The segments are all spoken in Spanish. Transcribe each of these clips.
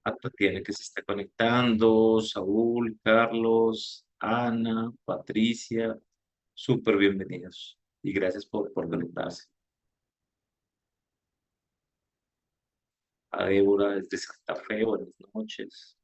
a Tatiana que se está conectando, Saúl, Carlos, Ana, Patricia, súper bienvenidos y gracias por conectarse. A Débora desde Santa Fe, buenas noches.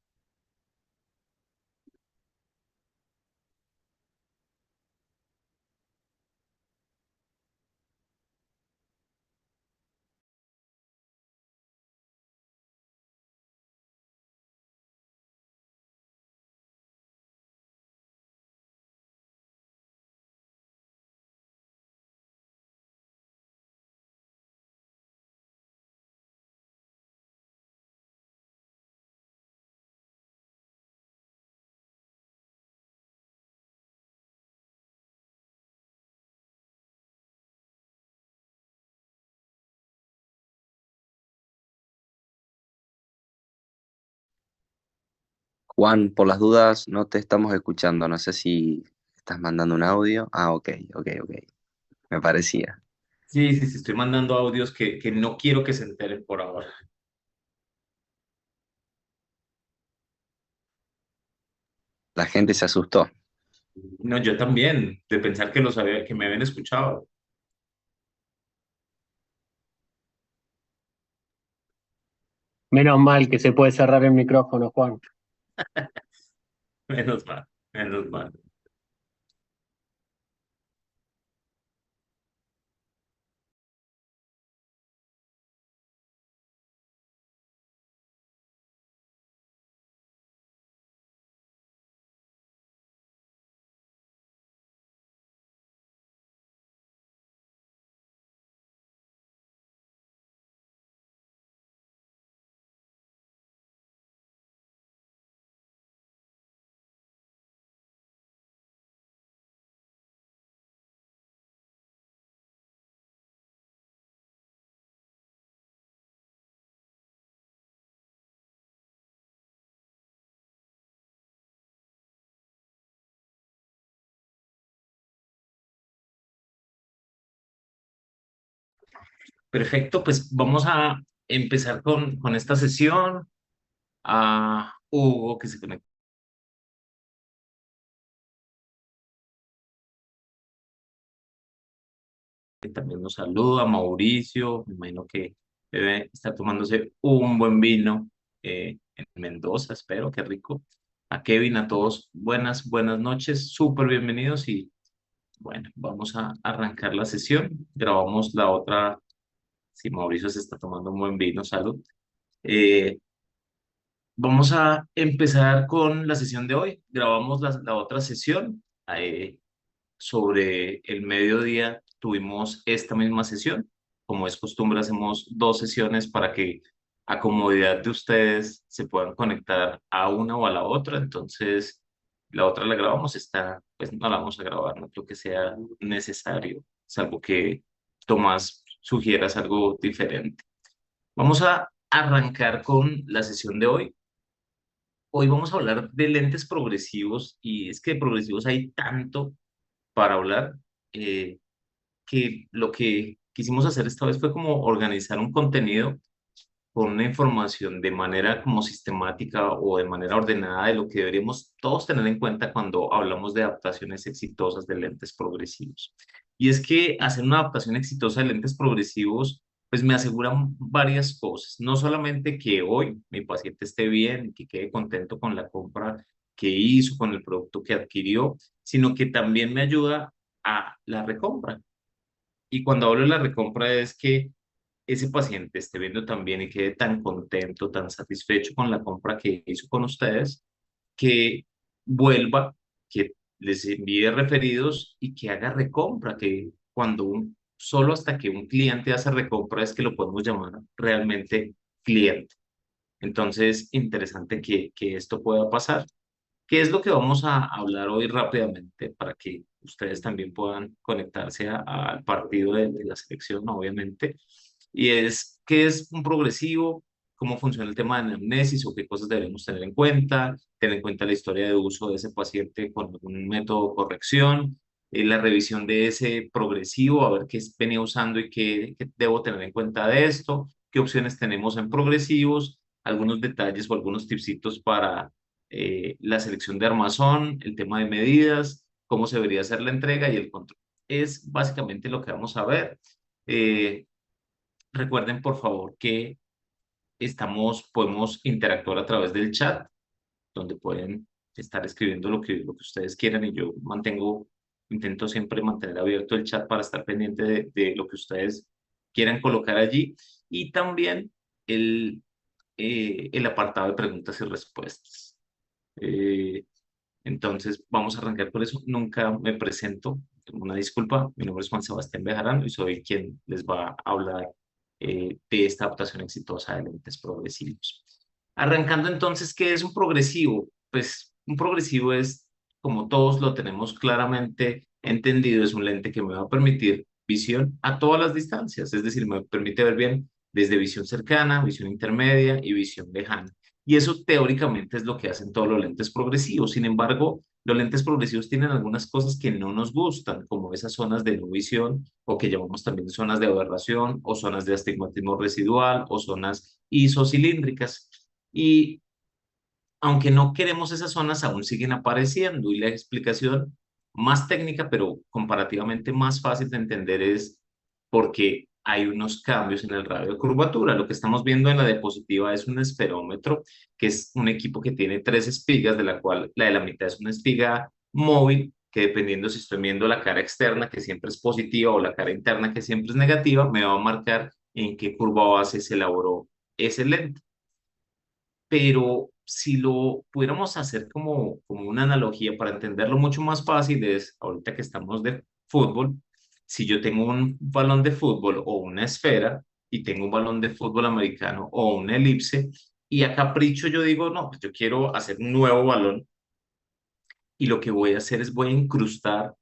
Juan, por las dudas, no te estamos escuchando. No sé si estás mandando un audio. Ah, ok, ok, ok. Me parecía. Sí, sí, sí, estoy mandando audios que no quiero que se enteren por ahora. La gente se asustó. No, yo también, de pensar que los había, que me habían escuchado. Menos mal que se puede cerrar el micrófono, Juan. Menos mal, menos mal. Perfecto, pues vamos a empezar con esta sesión. A Hugo, que se conectó, que también nos saluda, Mauricio, me imagino que debe estar tomándose un buen vino en Mendoza, espero, qué rico. A Kevin, a todos, buenas noches, súper bienvenidos y bueno, vamos a arrancar la sesión. Grabamos la otra, si Mauricio se está tomando un buen vino, salud. Eh, Vamos a empezar con la sesión de hoy. Grabamos la otra sesión. Sobre el mediodía tuvimos esta misma sesión. Como es costumbre, hacemos dos sesiones para que a comodidad de ustedes se puedan conectar a una o a la otra. Entonces, la otra la grabamos, esta pues no la vamos a grabar, no creo que sea necesario, salvo que Tomás sugieras algo diferente. Vamos a arrancar con la sesión de hoy. Hoy vamos a hablar de lentes progresivos y es que de progresivos hay tanto para hablar, eh, que lo que quisimos hacer esta vez fue como organizar un contenido con una información de manera como sistemática o de manera ordenada de lo que deberíamos todos tener en cuenta cuando hablamos de adaptaciones exitosas de lentes progresivos. Y es que hacer una adaptación exitosa de lentes progresivos, pues me aseguran varias cosas. No solamente que hoy mi paciente esté bien, que quede contento con la compra que hizo, con el producto que adquirió, sino que también me ayuda a la recompra. Y cuando hablo de la recompra es que ese paciente esté viendo tan bien y quede tan contento, tan satisfecho con la compra que hizo con ustedes, que vuelva, que les envíe referidos y que haga recompra, que solo hasta que un cliente hace recompra es que lo podemos llamar realmente cliente. Entonces, interesante que esto pueda pasar. ¿Qué es lo que vamos a hablar hoy rápidamente para que ustedes también puedan conectarse al partido de la selección, obviamente? Y es, ¿qué es un progresivo? ¿Cómo funciona el tema de anamnesis o qué cosas debemos tener en cuenta la historia de uso de ese paciente con algún método de corrección, la revisión de ese progresivo, a ver qué venía usando y qué debo tener en cuenta de esto, qué opciones tenemos en progresivos algunos detalles o algunos tipsitos para la selección de armazón, el tema de medidas, cómo se debería hacer la entrega y el control. Es básicamente lo que vamos a ver. Eh, Recuerden, por favor, que podemos interactuar a través del chat, donde pueden estar escribiendo lo que ustedes quieran y yo intento siempre mantener abierto el chat para estar pendiente de lo que ustedes quieran colocar allí y también el, el apartado de preguntas y respuestas. Eh, entonces, vamos a arrancar por eso. Nunca me presento, una disculpa. Mi nombre es Juan Sebastián Bejarano y soy quien les va a hablar de esta adaptación exitosa de lentes progresivos. Arrancando entonces, ¿qué es un progresivo? Pues un progresivo es, como todos lo tenemos claramente entendido, es un lente que me va a permitir visión a todas las distancias, es decir, me permite ver bien desde visión cercana, visión intermedia y visión lejana. Y eso teóricamente es lo que hacen todos los lentes progresivos. Sin embargo, los lentes progresivos tienen algunas cosas que no nos gustan, como esas zonas de no visión, o que llamamos también zonas de aberración, o zonas de astigmatismo residual, o zonas isocilíndricas. Y aunque no queremos esas zonas, aún siguen apareciendo. Y la explicación más técnica, pero comparativamente más fácil de entender, es porque hay unos cambios en el radio de curvatura. Lo que estamos viendo en la diapositiva es un esferómetro, que es un equipo que tiene tres espigas, de la cual la de la mitad es una espiga móvil, que dependiendo si estoy viendo la cara externa, que siempre es positiva, o la cara interna, que siempre es negativa, me va a marcar en qué curva base se elaboró ese lente. Pero si lo pudiéramos hacer como una analogía para entenderlo mucho más fácil, es ahorita que estamos de fútbol, si yo tengo un balón de fútbol o una esfera y tengo un balón de fútbol americano o una elipse, y a capricho yo digo, no, pues yo quiero hacer un nuevo balón y lo que voy a hacer es voy a incrustar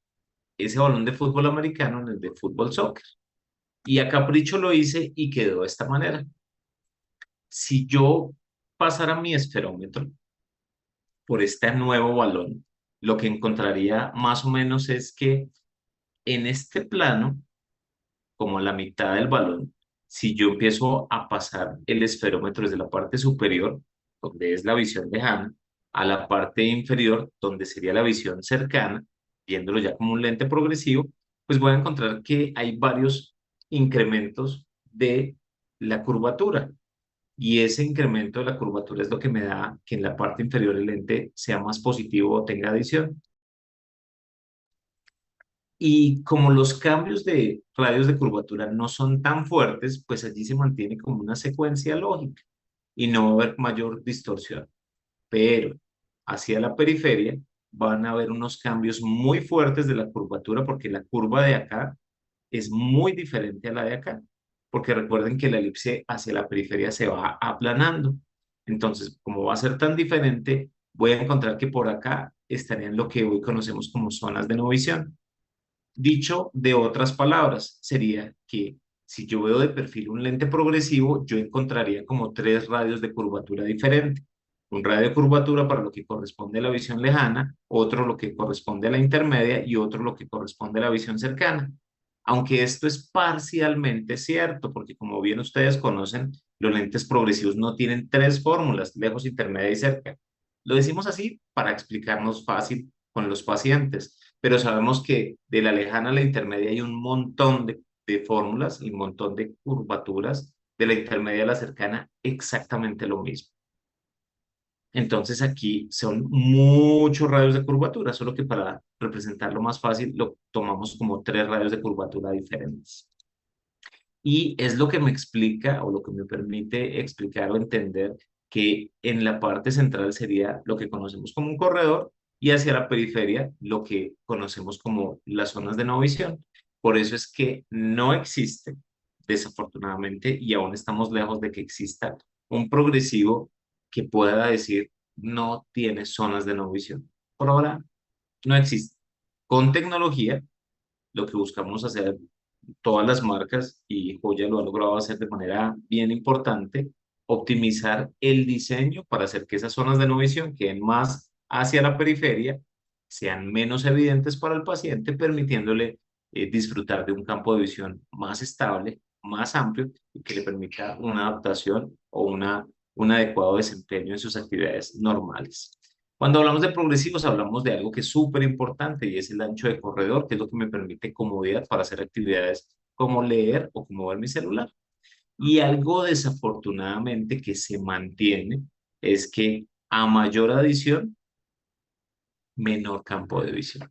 ese balón de fútbol americano en el de fútbol soccer. Y a capricho lo hice y quedó de esta manera. Si yo pasara mi esferómetro por este nuevo balón, lo que encontraría más o menos es que en este plano, como la mitad del balón, si yo empiezo a pasar el esferómetro desde la parte superior, donde es la visión lejana, a la parte inferior, donde sería la visión cercana, viéndolo ya como un lente progresivo, pues voy a encontrar que hay varios incrementos de la curvatura. Y ese incremento de la curvatura es lo que me da que en la parte inferior del lente sea más positivo o tenga adición. Y como los cambios de radios de curvatura no son tan fuertes, pues allí se mantiene como una secuencia lógica y no va a haber mayor distorsión. Pero hacia la periferia van a haber unos cambios muy fuertes de la curvatura porque la curva de acá es muy diferente a la de acá, porque recuerden que la elipse hacia la periferia se va aplanando. Entonces, como va a ser tan diferente, voy a encontrar que por acá estarían lo que hoy conocemos como zonas de no visión. Dicho de otras palabras, sería que si yo veo de perfil un lente progresivo, yo encontraría como tres radios de curvatura diferentes. Un radio de curvatura para lo que corresponde a la visión lejana, otro lo que corresponde a la intermedia y otro lo que corresponde a la visión cercana. Aunque esto es parcialmente cierto, porque como bien ustedes conocen, los lentes progresivos no tienen tres fórmulas, lejos, intermedia y cerca. Lo decimos así para explicarnos fácil con los pacientes, pero sabemos que de la lejana a la intermedia hay un montón de fórmulas y un montón de curvaturas, de la intermedia a la cercana exactamente lo mismo. Entonces aquí son muchos radios de curvatura, solo que para representarlo más fácil lo tomamos como tres radios de curvatura diferentes. Y es lo que me explica o lo que me permite explicar o entender que en la parte central sería lo que conocemos como un corredor y hacia la periferia lo que conocemos como las zonas de no visión. Por eso es que no existe, desafortunadamente, y aún estamos lejos de que exista un progresivo que pueda decir no tiene zonas de no visión. Por ahora no existe. Con tecnología, lo que buscamos hacer todas las marcas, y Joya lo ha logrado hacer de manera bien importante, optimizar el diseño para hacer que esas zonas de no visión queden más hacia la periferia, sean menos evidentes para el paciente, permitiéndole disfrutar de un campo de visión más estable, más amplio y que le permita una adaptación o una un adecuado desempeño en sus actividades normales. Cuando hablamos de progresivos, hablamos de algo que es súper importante y es el ancho de corredor, que es lo que me permite comodidad para hacer actividades como leer o como ver mi celular. Y algo desafortunadamente que se mantiene es que a mayor adición, menor campo de visión.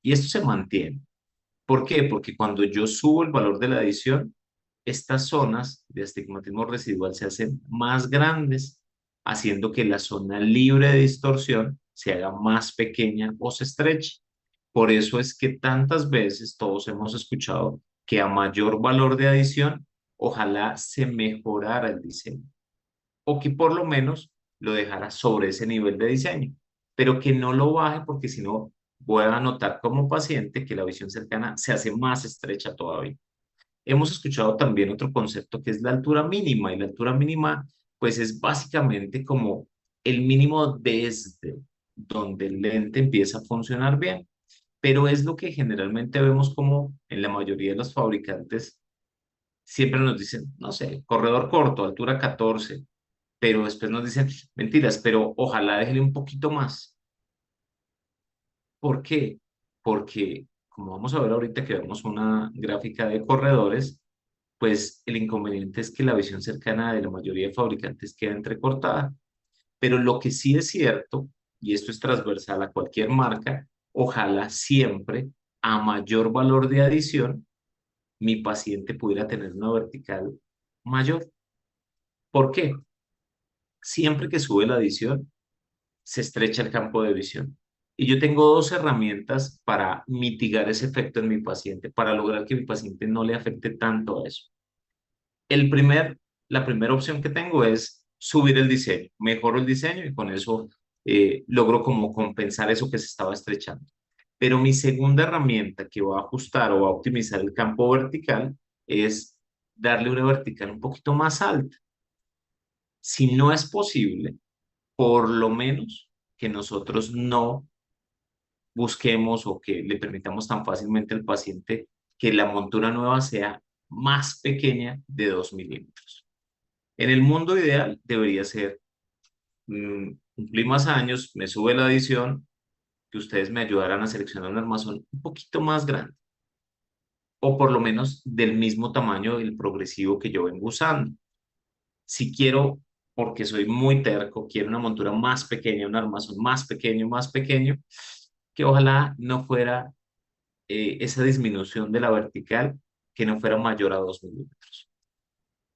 Y esto se mantiene. ¿Por qué? Porque cuando yo subo el valor de la adición, estas zonas de astigmatismo residual se hacen más grandes, haciendo que la zona libre de distorsión se haga más pequeña o se estreche. Por eso es que tantas veces todos hemos escuchado que a mayor valor de adición, ojalá se mejorara el diseño o que por lo menos lo dejara sobre ese nivel de diseño, pero que no lo baje porque si no voy a notar como paciente que la visión cercana se hace más estrecha todavía. Hemos escuchado también otro concepto que es la altura mínima y la altura mínima pues es básicamente como el mínimo desde donde el lente empieza a funcionar bien, pero es lo que generalmente vemos como en la mayoría de los fabricantes siempre nos dicen, no sé, corredor corto, altura 14, pero después nos dicen, mentiras, pero ojalá déjele un poquito más. ¿Por qué? Porque, como vamos a ver ahorita que vemos una gráfica de corredores, pues el inconveniente es que la visión cercana de la mayoría de fabricantes queda entrecortada. Pero lo que sí es cierto, y esto es transversal a cualquier marca, ojalá siempre a mayor valor de adición, mi paciente pudiera tener una vertical mayor. ¿Por qué? Siempre que sube la adición, se estrecha el campo de visión. Y yo tengo dos herramientas para mitigar ese efecto en mi paciente, para lograr que mi paciente no le afecte tanto a eso. El primer, la primera opción que tengo es subir el diseño, mejoro el diseño y con eso logro como compensar eso que se estaba estrechando. Pero mi segunda herramienta que va a ajustar o va a optimizar el campo vertical es darle una vertical un poquito más alta. Si no es posible, por lo menos que nosotros no busquemos o que le permitamos tan fácilmente al paciente que la montura nueva sea más pequeña de 2 milímetros. En el mundo ideal debería ser, cumplí más años, me sube la adición, que ustedes me ayudaran a seleccionar un armazón un poquito más grande o por lo menos del mismo tamaño del progresivo que yo vengo usando. Si quiero, porque soy muy terco, quiero una montura más pequeña, un armazón más pequeño, que ojalá no fuera esa disminución de la vertical, que no fuera mayor a 2 milímetros.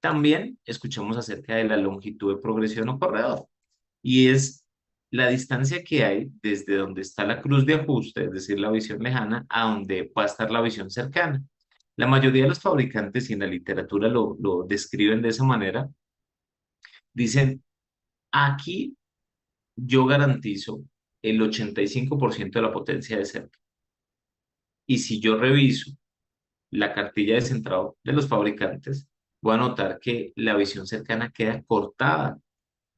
También escuchamos acerca de la longitud de progresión o corredor, y es la distancia que hay desde donde está la cruz de ajuste, es decir, la visión lejana, a donde va a estar la visión cercana. La mayoría de los fabricantes y en la literatura lo describen de esa manera. Dicen, aquí yo garantizo el 85% de la potencia de cerca. Y si yo reviso la cartilla de centrado de los fabricantes, voy a notar que la visión cercana queda cortada.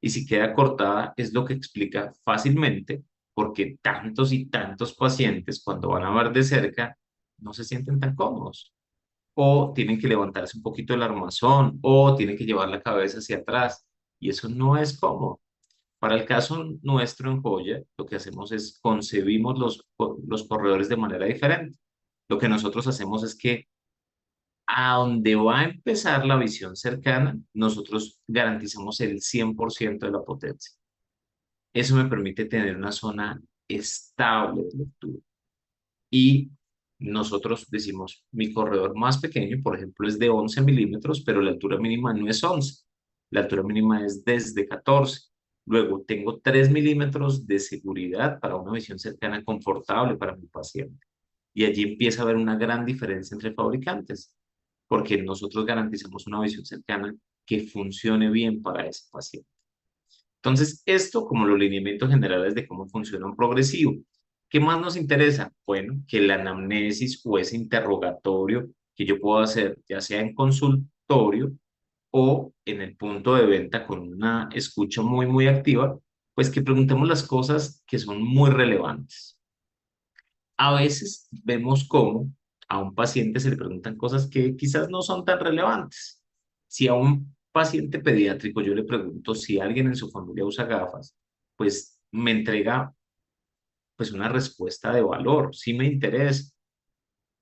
Y si queda cortada es lo que explica fácilmente porque tantos y tantos pacientes cuando van a ver de cerca no se sienten tan cómodos. O tienen que levantarse un poquito el armazón o tienen que llevar la cabeza hacia atrás. Y eso no es cómodo. Para el caso nuestro en Joya, lo que hacemos es concebimos los corredores de manera diferente. Lo que nosotros hacemos es que a donde va a empezar la visión cercana, nosotros garantizamos el 100% de la potencia. Eso me permite tener una zona estable de lectura. Y nosotros decimos, mi corredor más pequeño, por ejemplo, es de 11 milímetros, pero la altura mínima no es 11. La altura mínima es desde 14. Luego, tengo 3 milímetros de seguridad para una visión cercana confortable para mi paciente. Y allí empieza a haber una gran diferencia entre fabricantes, porque nosotros garantizamos una visión cercana que funcione bien para ese paciente. Entonces, esto como los lineamientos generales de cómo funciona un progresivo. ¿Qué más nos interesa? Bueno, que la anamnesis o ese interrogatorio que yo puedo hacer, ya sea en consultorio o en el punto de venta con una escucha muy activa, pues que preguntemos las cosas que son muy relevantes. A veces vemos cómo a un paciente se le preguntan cosas que quizás no son tan relevantes. Si a un paciente pediátrico yo le pregunto si alguien en su familia usa gafas, pues me entrega pues una respuesta de valor, sí me interesa.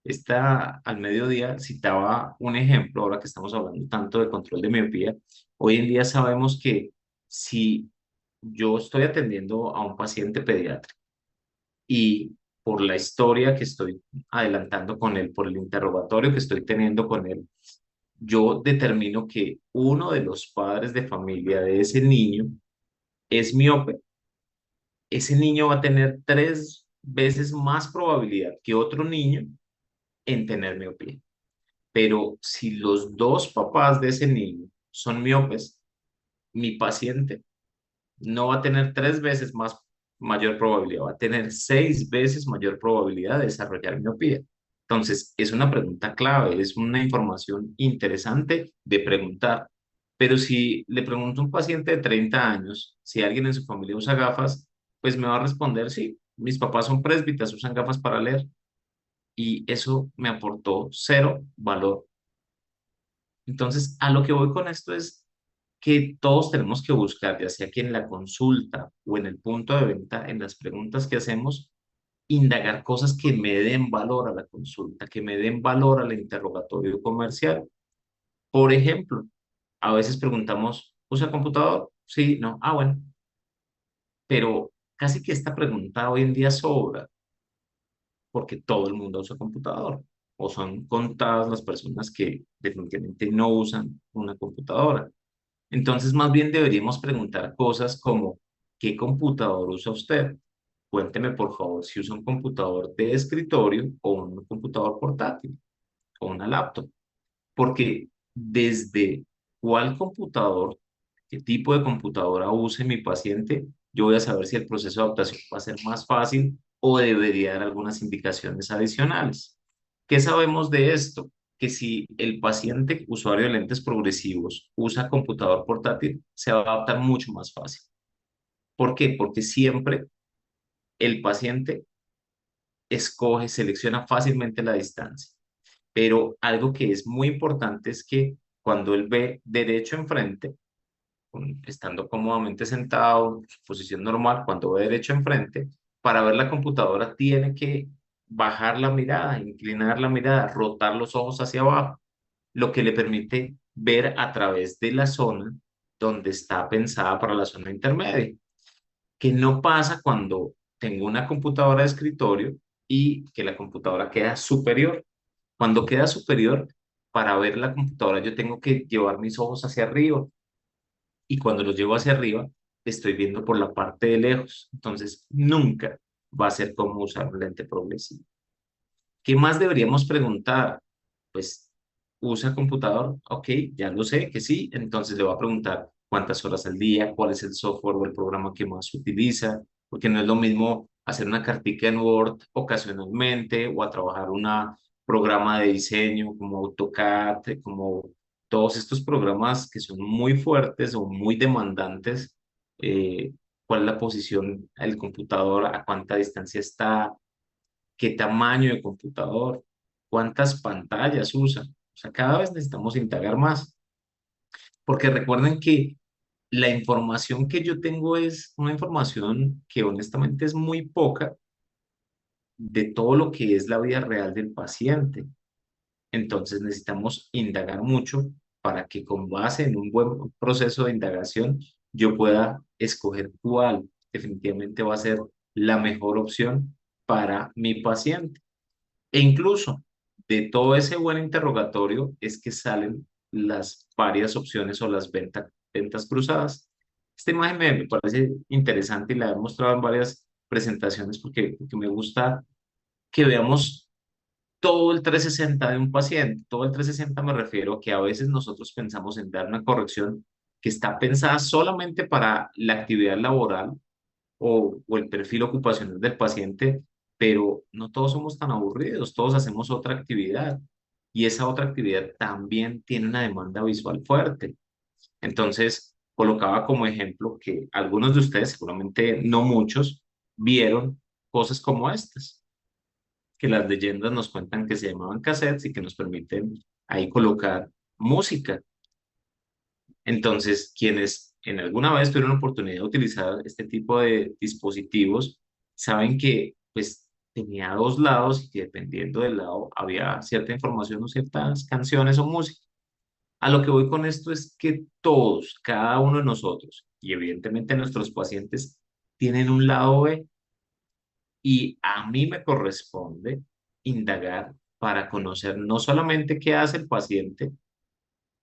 Esta al mediodía citaba un ejemplo, ahora que estamos hablando tanto de control de miopía. Hoy en día sabemos que si yo estoy atendiendo a un paciente pediátrico y por la historia que estoy adelantando con él, por el interrogatorio que estoy teniendo con él, yo determino que uno de los padres de familia de ese niño es miope, ese niño va a tener 3 veces más probabilidad que otro niño en tener miopía. Pero si los dos papás de ese niño son miopes, mi paciente no va a tener 3 veces más mayor probabilidad, va a tener 6 veces mayor probabilidad de desarrollar miopía. Entonces, es una pregunta clave, es una información interesante de preguntar. Pero si le pregunto a un paciente de 30 años si alguien en su familia usa gafas, pues me va a responder, sí, mis papás son presbitas, usan gafas para leer. Y eso me aportó cero valor. Entonces, a lo que voy con esto es que todos tenemos que buscar, ya sea que en la consulta o en el punto de venta, en las preguntas que hacemos, indagar cosas que me den valor a la consulta, que me den valor al interrogatorio comercial. Por ejemplo, a veces preguntamos, ¿usa computador? Sí, no. Ah, bueno. Pero casi que esta pregunta hoy en día sobra porque todo el mundo usa computador o son contadas las personas que definitivamente no usan una computadora. Entonces, más bien deberíamos preguntar cosas como, ¿qué computador usa usted? Cuénteme, por favor, si usa un computador de escritorio o un computador portátil o una laptop. Porque desde cuál computador, qué tipo de computadora use mi paciente, yo voy a saber si el proceso de adaptación va a ser más fácil o debería dar algunas indicaciones adicionales. ¿Qué sabemos de esto? Que si el paciente usuario de lentes progresivos usa computador portátil, se va a adaptar mucho más fácil. ¿Por qué? Porque siempre el paciente escoge, selecciona fácilmente la distancia. Pero algo que es muy importante es que cuando él ve derecho enfrente, estando cómodamente sentado, su posición normal, cuando ve derecho enfrente, para ver la computadora tiene que bajar la mirada, inclinar la mirada, rotar los ojos hacia abajo, lo que le permite ver a través de la zona donde está pensada para la zona intermedia, que no pasa cuando tengo una computadora de escritorio y que la computadora queda superior. Cuando queda superior, para ver la computadora yo tengo que llevar mis ojos hacia arriba y cuando los llevo hacia arriba estoy viendo por la parte de lejos. Entonces nunca va a ser como usar un lente progresivo. ¿Qué más deberíamos preguntar? Pues, ¿usa computador? Ok, ya lo sé que sí. Entonces le voy a preguntar cuántas horas al día, cuál es el software o el programa que más utiliza, porque no es lo mismo hacer una cartica en Word ocasionalmente o a trabajar un programa de diseño como AutoCAD, como todos estos programas que son muy fuertes o muy demandantes. ¿Cuál es la posición del computador? ¿A cuánta distancia está? ¿Qué tamaño de computador? ¿Cuántas pantallas usa? O sea, cada vez necesitamos indagar más, porque recuerden que la información que yo tengo es una información que honestamente es muy poca de todo lo que es la vida real del paciente. Entonces necesitamos indagar mucho para que con base en un buen proceso de indagación yo pueda escoger cuál definitivamente va a ser la mejor opción para mi paciente. E incluso de todo ese buen interrogatorio es que salen las varias opciones o las ventas cruzadas. Esta imagen me parece interesante y la he mostrado en varias presentaciones porque me gusta que veamos todo el 360 de un paciente. Todo el 360 me refiero a que a veces nosotros pensamos en dar una corrección que está pensada solamente para la actividad laboral o el perfil ocupacional del paciente, pero no todos somos tan aburridos, todos hacemos otra actividad y esa otra actividad también tiene una demanda visual fuerte. Entonces, colocaba como ejemplo que algunos de ustedes, seguramente no muchos, vieron cosas como estas, que las leyendas nos cuentan que se llamaban cassettes y que nos permiten ahí colocar música. Entonces, quienes en alguna vez tuvieron la oportunidad de utilizar este tipo de dispositivos, saben que pues tenía dos lados y que dependiendo del lado había cierta información o ciertas canciones o música. A lo que voy con esto es que todos, cada uno de nosotros, y evidentemente nuestros pacientes, tienen un lado B y a mí me corresponde indagar para conocer no solamente qué hace el paciente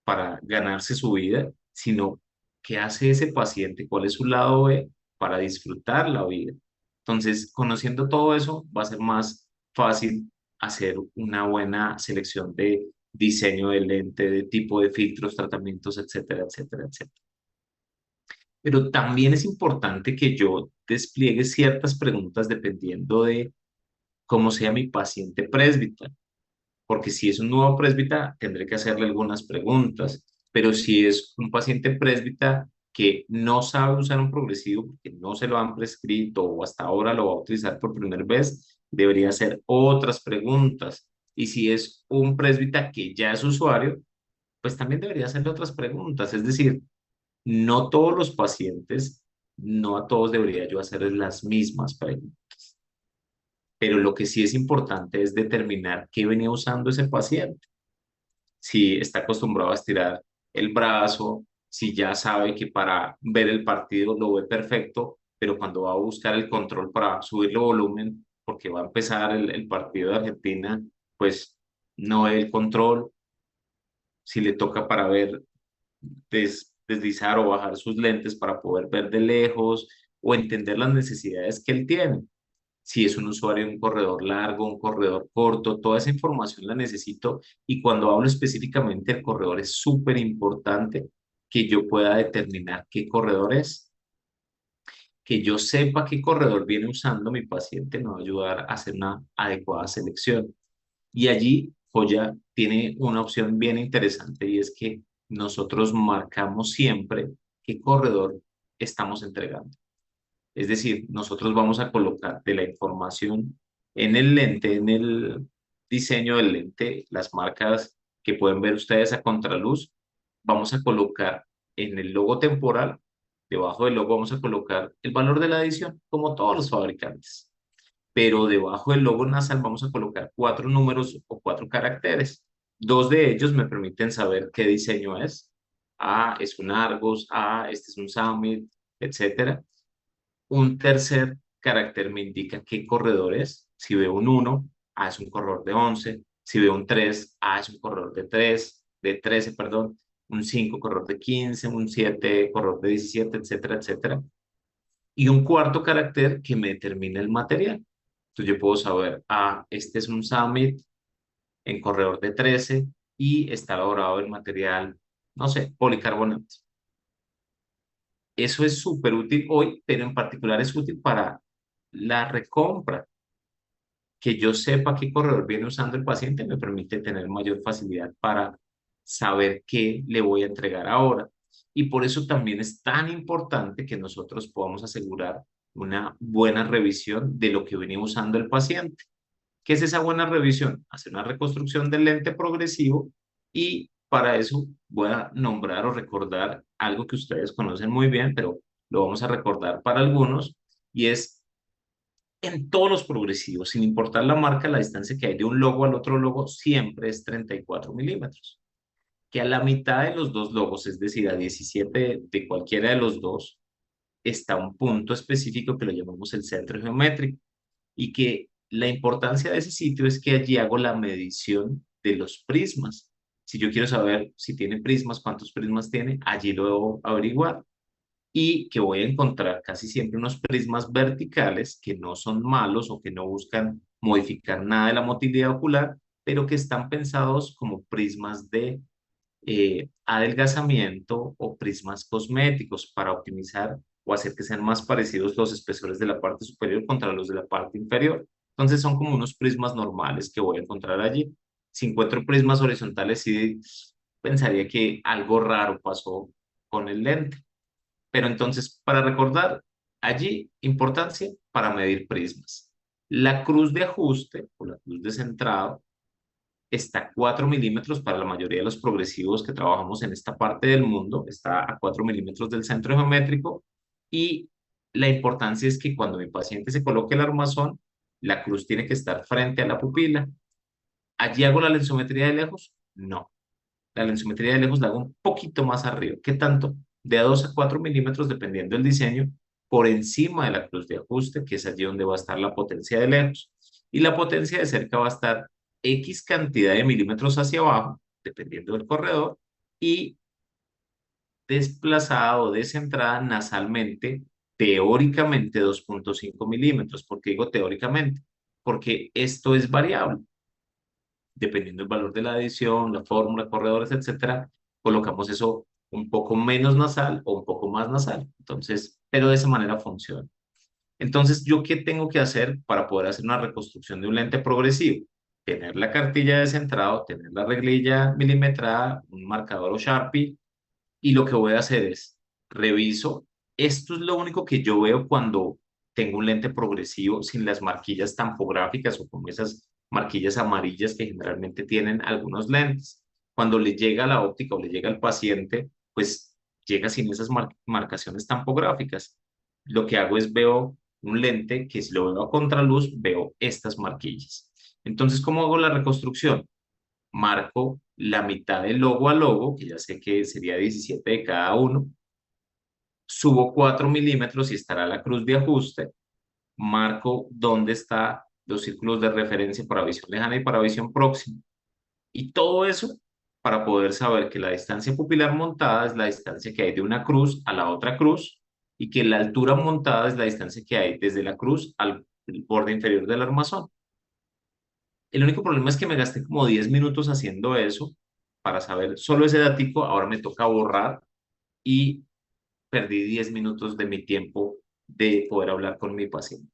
para ganarse su vida, sino qué hace ese paciente, cuál es su lado B para disfrutar la vida. Entonces, conociendo todo eso, va a ser más fácil hacer una buena selección de diseño del lente, de tipo de filtros, tratamientos, etcétera, etcétera, etcétera. Pero también es importante que yo despliegue ciertas preguntas dependiendo de cómo sea mi paciente presbita, porque si es un nuevo presbita, tendré que hacerle algunas preguntas, pero si es un paciente presbita que no sabe usar un progresivo porque no se lo han prescrito o hasta ahora lo va a utilizar por primera vez, debería hacer otras preguntas. Y si es un presbita que ya es usuario, pues también debería hacerle otras preguntas. Es decir, no todos los pacientes, no a todos debería yo hacerles las mismas preguntas. Pero lo que sí es importante es determinar qué venía usando ese paciente. Si está acostumbrado a estirar el brazo, si ya sabe que para ver el partido lo ve perfecto, pero cuando va a buscar el control para subirle volumen, porque va a empezar el partido de Argentina, pues no ve el control. Si le toca para ver, deslizar o bajar sus lentes para poder ver de lejos o entender las necesidades que él tiene. Si es un usuario de un corredor largo, un corredor corto, toda esa información la necesito y cuando hablo específicamente del corredor es súper importante que yo pueda determinar qué corredor es, que yo sepa qué corredor viene usando mi paciente me va a ayudar a hacer una adecuada selección. Y allí Joya tiene una opción bien interesante y es que nosotros marcamos siempre qué corredor estamos entregando. Es decir, nosotros vamos a colocar de la información en el lente, en el diseño del lente, las marcas que pueden ver ustedes a contraluz, vamos a colocar en el logo temporal, debajo del logo vamos a colocar el valor de la edición, como todos los fabricantes. Pero debajo del logo nasal vamos a colocar cuatro números o cuatro caracteres. Dos de ellos me permiten saber qué diseño es. Ah, es un Argos, ah, este es un Summit, etcétera. Un tercer carácter me indica qué corredor es. Si veo un 1, A es un corredor de 11. Si veo un 3, A es un corredor de 3, de 13, perdón. Un 5, corredor de 15. Un 7, corredor de 17, etcétera, etcétera. Y un cuarto carácter que me determina el material. Entonces yo puedo saber, este es un Summit en corredor de 13 y está elaborado en material, no sé, policarbonato. Eso es súper útil hoy, pero en particular es útil para la recompra. Que yo sepa qué corredor viene usando el paciente me permite tener mayor facilidad para saber qué le voy a entregar ahora. Y por eso también es tan importante que nosotros podamos asegurar una buena revisión de lo que viene usando el paciente. ¿Qué es esa buena revisión? Hacer una reconstrucción del lente progresivo y para eso voy a nombrar o recordar algo que ustedes conocen muy bien, pero lo vamos a recordar para algunos, y es en todos los progresivos, sin importar la marca, la distancia que hay de un logo al otro logo siempre es 34 milímetros. Que a la mitad de los dos logos, es decir, a 17 de cualquiera de los dos, está un punto específico que lo llamamos el centro geométrico y que la importancia de ese sitio es que allí hago la medición de los prismas. Si yo quiero saber si tiene prismas, cuántos prismas tiene, allí lo debo averiguar y que voy a encontrar casi siempre unos prismas verticales que no son malos o que no buscan modificar nada de la motilidad ocular, pero que están pensados como prismas de adelgazamiento o prismas cosméticos para optimizar o hacer que sean más parecidos los espesores de la parte superior contra los de la parte inferior. Entonces son como unos prismas normales que voy a encontrar allí. Si encuentro prismas horizontales, sí pensaría que algo raro pasó con el lente. Pero entonces, para recordar, allí importancia para medir prismas. La cruz de ajuste o la cruz de centrado está a 4 milímetros para la mayoría de los progresivos que trabajamos en esta parte del mundo, está a 4 milímetros del centro geométrico, y la importancia es que cuando mi paciente se coloque el armazón, la cruz tiene que estar frente a la pupila. ¿Allí hago la lensometría de lejos? No. La lensometría de lejos la hago un poquito más arriba. ¿Qué tanto? De a 2 a 4 milímetros, dependiendo del diseño, por encima de la cruz de ajuste, que es allí donde va a estar la potencia de lejos. Y la potencia de cerca va a estar X cantidad de milímetros hacia abajo, dependiendo del corredor, y desplazada o descentrada nasalmente, teóricamente 2,5 milímetros. ¿Por qué digo teóricamente? Porque esto es variable. Dependiendo del valor de la adición, la fórmula, corredores, etcétera, colocamos eso un poco menos nasal o un poco más nasal. Entonces, pero de esa manera funciona. Entonces, ¿yo qué tengo que hacer para poder hacer una reconstrucción de un lente progresivo? Tener la cartilla de centrado, tener la reglilla milimetrada, un marcador o Sharpie, y lo que voy a hacer es reviso. Esto es lo único que yo veo cuando tengo un lente progresivo sin las marquillas tampográficas o como esas marquillas amarillas que generalmente tienen algunos lentes. Cuando le llega a la óptica o le llega al paciente, pues llega sin esas marcaciones tampográficas. Lo que hago es veo un lente que si lo veo a contraluz, veo estas marquillas. Entonces, ¿cómo hago la reconstrucción? Marco la mitad del logo a logo, que ya sé que sería 17 de cada uno, subo 4 milímetros y estará la cruz de ajuste, marco dónde están los círculos de referencia para visión lejana y para visión próxima. Y todo eso para poder saber que la distancia pupilar montada es la distancia que hay de una cruz a la otra cruz y que la altura montada es la distancia que hay desde la cruz al borde inferior del armazón. El único problema es que me gasté como 10 minutos haciendo eso para saber solo ese datico. Ahora me toca borrar y perdí 10 minutos de mi tiempo de poder hablar con mi paciente.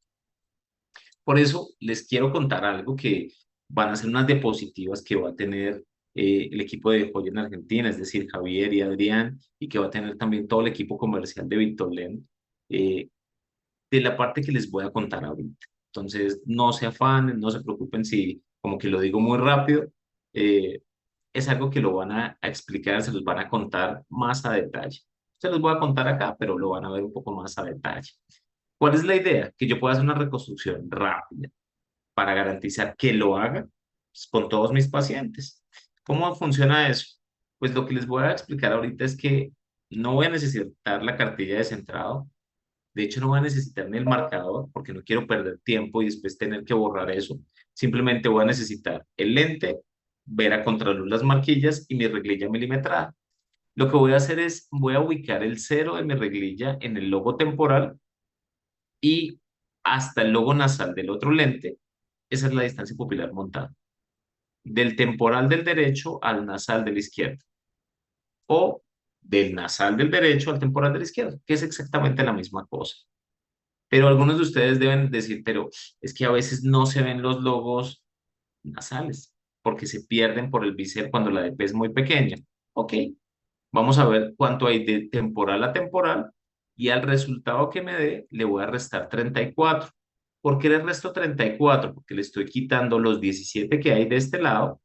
Por eso les quiero contar algo que van a ser unas diapositivas que va a tener el equipo de Joya en Argentina, es decir, Javier y Adrián, y que va a tener también todo el equipo comercial de Victorlen, eh, de la parte que les voy a contar ahorita. Entonces, no se afanen, no se preocupen si como que lo digo muy rápido. eh, es algo que lo van a explicar, se los van a contar más a detalle. Se los voy a contar acá, pero lo van a ver un poco más a detalle. ¿Cuál es la idea? Que yo pueda hacer una reconstrucción rápida para garantizar que lo haga pues, con todos mis pacientes. ¿Cómo funciona eso? Pues lo que les voy a explicar ahorita es que no voy a necesitar la cartilla de centrado. De hecho, no voy a necesitar ni el marcador porque no quiero perder tiempo y después tener que borrar eso. Simplemente voy a necesitar el lente, ver a contraluz las marquillas y mi reglilla milimetrada. Lo que voy a hacer es, voy a ubicar el cero de mi reglilla en el logo temporal y hasta el logo nasal del otro lente. Esa es la distancia pupilar montada. Del temporal del derecho al nasal del izquierdo. O del nasal del derecho al temporal del izquierdo, que es exactamente la misma cosa. Pero algunos de ustedes deben decir, pero es que a veces no se ven los logos nasales, porque se pierden por el bíceps cuando la DP es muy pequeña. Ok, vamos a ver cuánto hay de temporal a temporal y al resultado que me dé le voy a restar 34. ¿Por qué le resto 34? Porque le estoy quitando los 17 que hay de este lado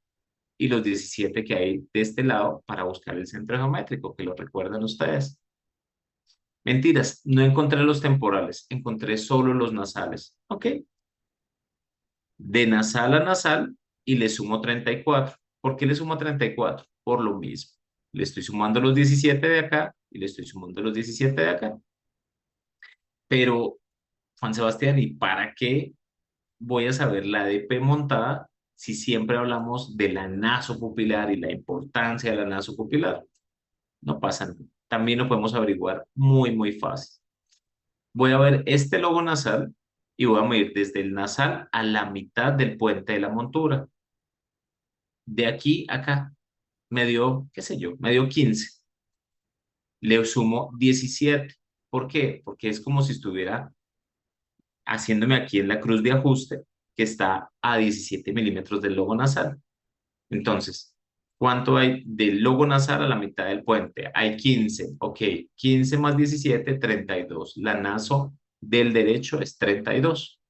y los 17 que hay de este lado para buscar el centro geométrico, que lo recuerdan ustedes. Mentiras, no encontré los temporales, encontré solo los nasales. Ok, de nasal a nasal y le sumo 34. ¿Por qué le sumo 34? Por lo mismo. Le estoy sumando los 17 de acá y le estoy sumando los 17 de acá. Pero, Juan Sebastián, ¿y para qué voy a saber la ADP montada si siempre hablamos de la nasopupilar y la importancia de la nasopupilar? No pasa nada. También lo podemos averiguar muy fácil. Voy a ver este logo nasal y voy a medir desde el nasal a la mitad del puente de la montura. De aquí a acá me dio, qué sé yo, me dio 15. Le sumo 17. ¿Por qué? Porque es como si estuviera haciéndome aquí en la cruz de ajuste que está a 17 milímetros del logo nasal. Entonces, ¿cuánto hay del logo nasal a la mitad del puente? Hay 15. Ok, 15 más 17, 32. La naso del derecho es 32.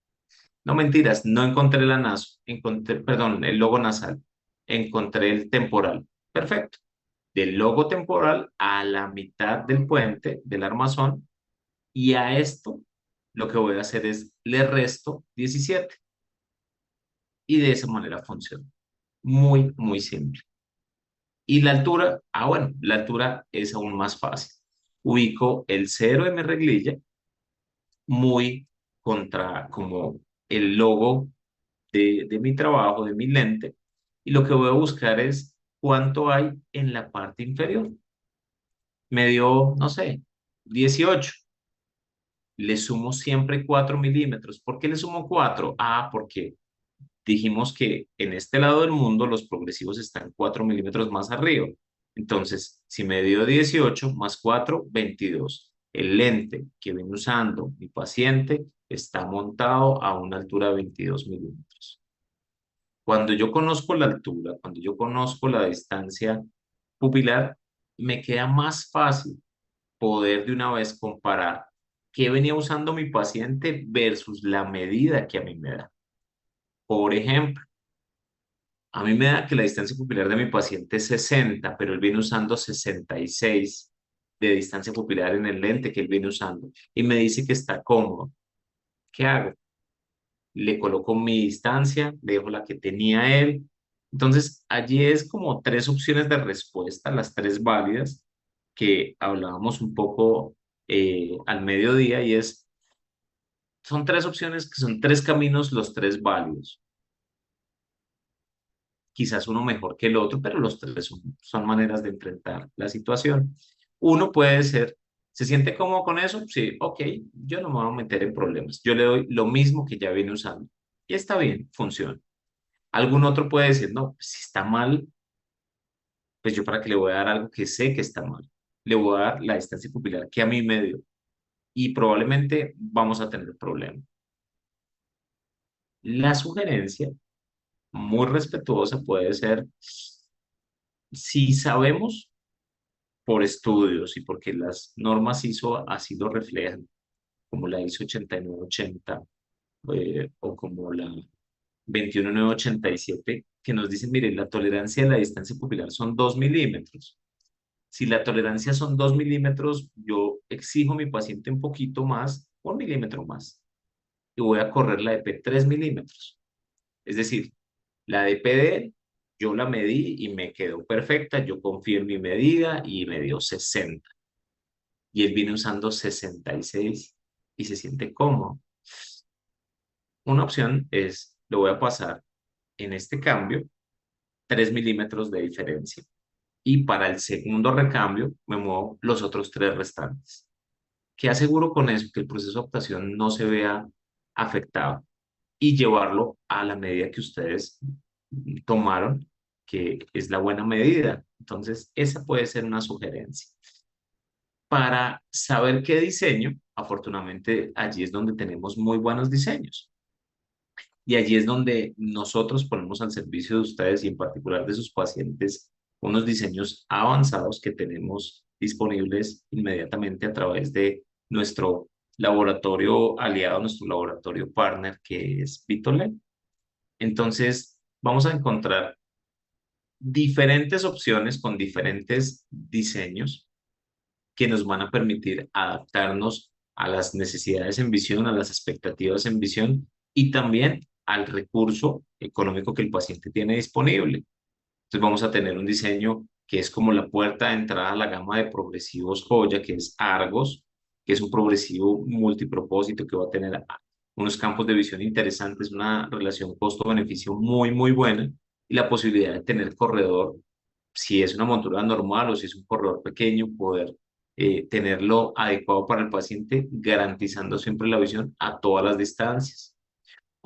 No mentiras, no encontré la naso, encontré, perdón, el logo nasal. encontré el temporal. Perfecto. Del logo temporal a la mitad del puente, del armazón, y a esto lo que voy a hacer es le resto 17 y de esa manera funciona. Muy, muy simple. Y la altura, bueno, la altura es aún más fácil. Ubico el cero en mi reglilla, muy contra como el logo de mi trabajo, de mi lente, y lo que voy a buscar es cuánto hay en la parte inferior. Me dio, no sé, 18. Le sumo siempre 4 milímetros. ¿Por qué le sumo 4? Porque dijimos que en este lado del mundo los progresivos están 4 milímetros más arriba. Entonces, si me dio 18 más 4, 22. El lente que viene usando mi paciente está montado a una altura de 22 milímetros. Cuando yo conozco la altura, cuando yo conozco la distancia pupilar, me queda más fácil poder de una vez comparar qué venía usando mi paciente versus la medida que a mí me da. Por ejemplo, a mí me da que la distancia pupilar de mi paciente es 60, pero él viene usando 66 de distancia pupilar en el lente que él viene usando y me dice que está cómodo. ¿Qué hago? Le coloco mi distancia, le dejo la que tenía él. Entonces, allí es como tres opciones de respuesta, las tres válidas que hablábamos un poco al mediodía y son tres opciones que son tres caminos, los tres válidos. Quizás uno mejor que el otro, pero los tres son maneras de enfrentar la situación. Uno puede ser, ¿se siente cómodo con eso? Sí, ok, yo no me voy a meter en problemas. Yo le doy lo mismo que ya viene usando. Y está bien, funciona. Algún otro puede decir, no, pues, si está mal, pues yo para qué le voy a dar algo que sé que está mal. Le voy a dar la distancia pupilar que a mí me dio. Y probablemente vamos a tener problemas. La sugerencia, muy respetuosa, puede ser, si sabemos por estudios y porque las normas ISO así lo reflejan, como la ISO 89980 o como la 21987, que nos dicen, miren, la tolerancia de la distancia pupilar son 2 milímetros. Si la tolerancia son 2 milímetros, yo exijo a mi paciente un poquito más, 1 milímetro más, y voy a correr la EP 3 milímetros. Es decir, la de PD, yo la medí y me quedó perfecta, yo confié en mi medida y me dio 60. Y él viene usando 66 y se siente cómodo. Una opción es, lo voy a pasar en este cambio, 3 milímetros de diferencia. Y para el segundo recambio, me muevo los otros tres restantes. ¿Qué aseguro con eso? Que el proceso de adaptación no se vea afectado y llevarlo a la medida que ustedes tomaron, que es la buena medida. Entonces, esa puede ser una sugerencia. Para saber qué diseño, afortunadamente allí es donde tenemos muy buenos diseños. Y allí es donde nosotros ponemos al servicio de ustedes y en particular de sus pacientes unos diseños avanzados que tenemos disponibles inmediatamente a través de nuestro laboratorio aliado, nuestro laboratorio partner que es Vitolab. Entonces, vamos a encontrar diferentes opciones con diferentes diseños que nos van a permitir adaptarnos a las necesidades en visión, a las expectativas en visión y también al recurso económico que el paciente tiene disponible. Entonces vamos a tener un diseño que es como la puerta de entrada a la gama de progresivos joya, que es Argos, que es un progresivo multipropósito que va a tener unos campos de visión interesantes, una relación costo-beneficio muy, muy buena y la posibilidad de tener corredor, si es una montura normal o si es un corredor pequeño, poder tenerlo adecuado para el paciente, garantizando siempre la visión a todas las distancias.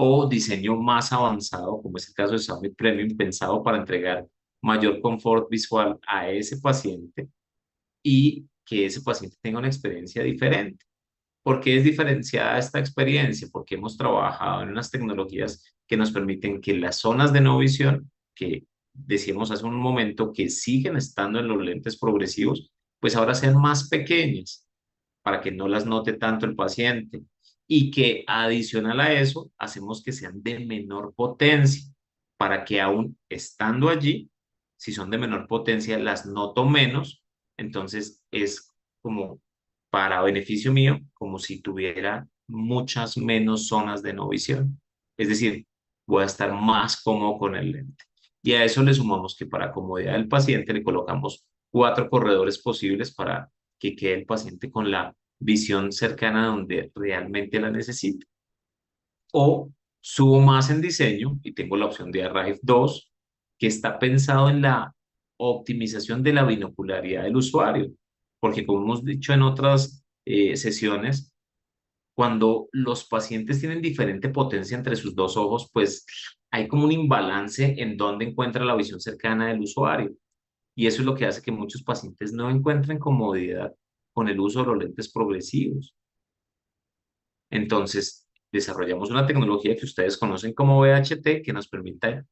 O diseño más avanzado, como es el caso de Summit Premium, pensado para entregar mayor confort visual a ese paciente y que ese paciente tenga una experiencia diferente. ¿Por qué es diferenciada esta experiencia? Porque hemos trabajado en unas tecnologías que nos permiten que las zonas de no visión, que decíamos hace un momento que siguen estando en los lentes progresivos, pues ahora sean más pequeñas para que no las note tanto el paciente y que adicional a eso hacemos que sean de menor potencia. para que aún estando allí, si son de menor potencia, las noto menos, entonces es como para beneficio mío, como si tuviera muchas menos zonas de no visión. Es decir, voy a estar más cómodo con el lente. Y a eso le sumamos que para comodidad del paciente le colocamos 4 corredores posibles para que quede el paciente con la visión cercana donde realmente la necesita. O subo más en diseño y tengo la opción de Arrive 2, que está pensado en la optimización de la binocularidad del usuario. Porque como hemos dicho en otras sesiones, cuando los pacientes tienen diferente potencia entre sus dos ojos, pues hay como un imbalance en dónde encuentra la visión cercana del usuario. Y eso es lo que hace que muchos pacientes no encuentren comodidad con el uso de los lentes progresivos. Entonces, desarrollamos una tecnología que ustedes conocen como VHT que nos permite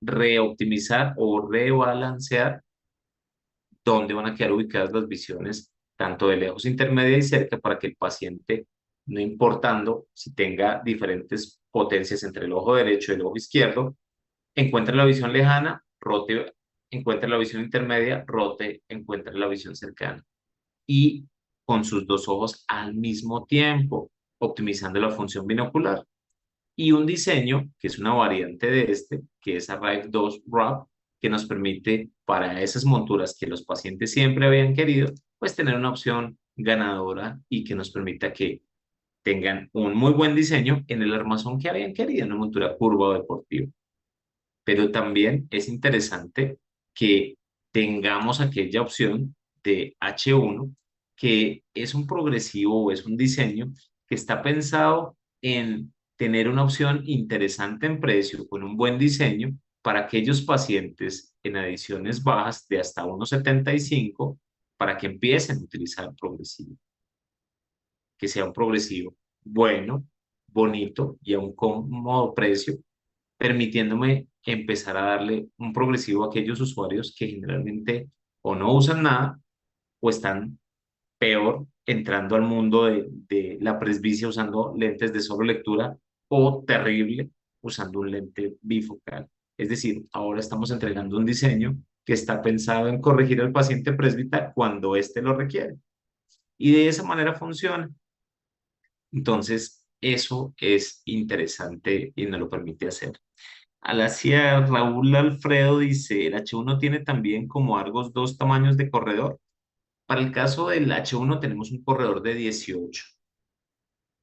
reoptimizar o rebalancear dónde van a quedar ubicadas las visiones, tanto de lejos, intermedia y cerca, para que el paciente, no importando si tenga diferentes potencias entre el ojo derecho y el ojo izquierdo, encuentre la visión lejana, rote, encuentre la visión intermedia, rote, encuentre la visión cercana. Y con sus dos ojos al mismo tiempo, optimizando la función binocular. Y un diseño, que es una variante de este, que es Arrive 2 Wrap, que nos permite para esas monturas que los pacientes siempre habían querido, pues tener una opción ganadora y que nos permita que tengan un muy buen diseño en el armazón que habían querido, una montura curva o deportiva. Pero también es interesante que tengamos aquella opción de H1, que es un progresivo o es un diseño que está pensado en tener una opción interesante en precio con un buen diseño para aquellos pacientes en adiciones bajas de hasta 1,75 para que empiecen a utilizar progresivo, que sea un progresivo bueno, bonito y a un cómodo precio, permitiéndome empezar a darle un progresivo a aquellos usuarios que generalmente o no usan nada o están peor entrando al mundo de la presbicia usando lentes de solo lectura o terrible usando un lente bifocal. Es decir, ahora estamos entregando un diseño que está pensado en corregir al paciente presbita cuando éste lo requiere. Y de esa manera funciona. Entonces, eso es interesante y nos lo permite hacer. Alacia Raúl Alfredo dice, el H1 tiene también como Argos 2 tamaños de corredor. Para el caso del H1 tenemos un corredor de 18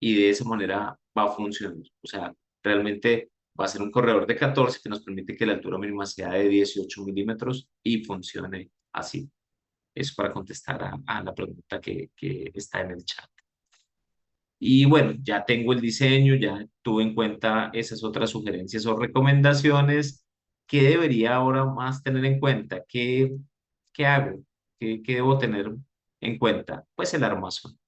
y de esa manera va a funcionar. O sea, realmente va a ser un corredor de 14 que nos permite que la altura mínima sea de 18 milímetros y funcione así. Es para contestar a la pregunta que está en el chat. Y bueno, ya tengo el diseño, ya tuve en cuenta esas otras sugerencias o recomendaciones. ¿Qué debería ahora más tener en cuenta? ¿Qué hago? ¿Qué debo tener en cuenta? Pues el armazón.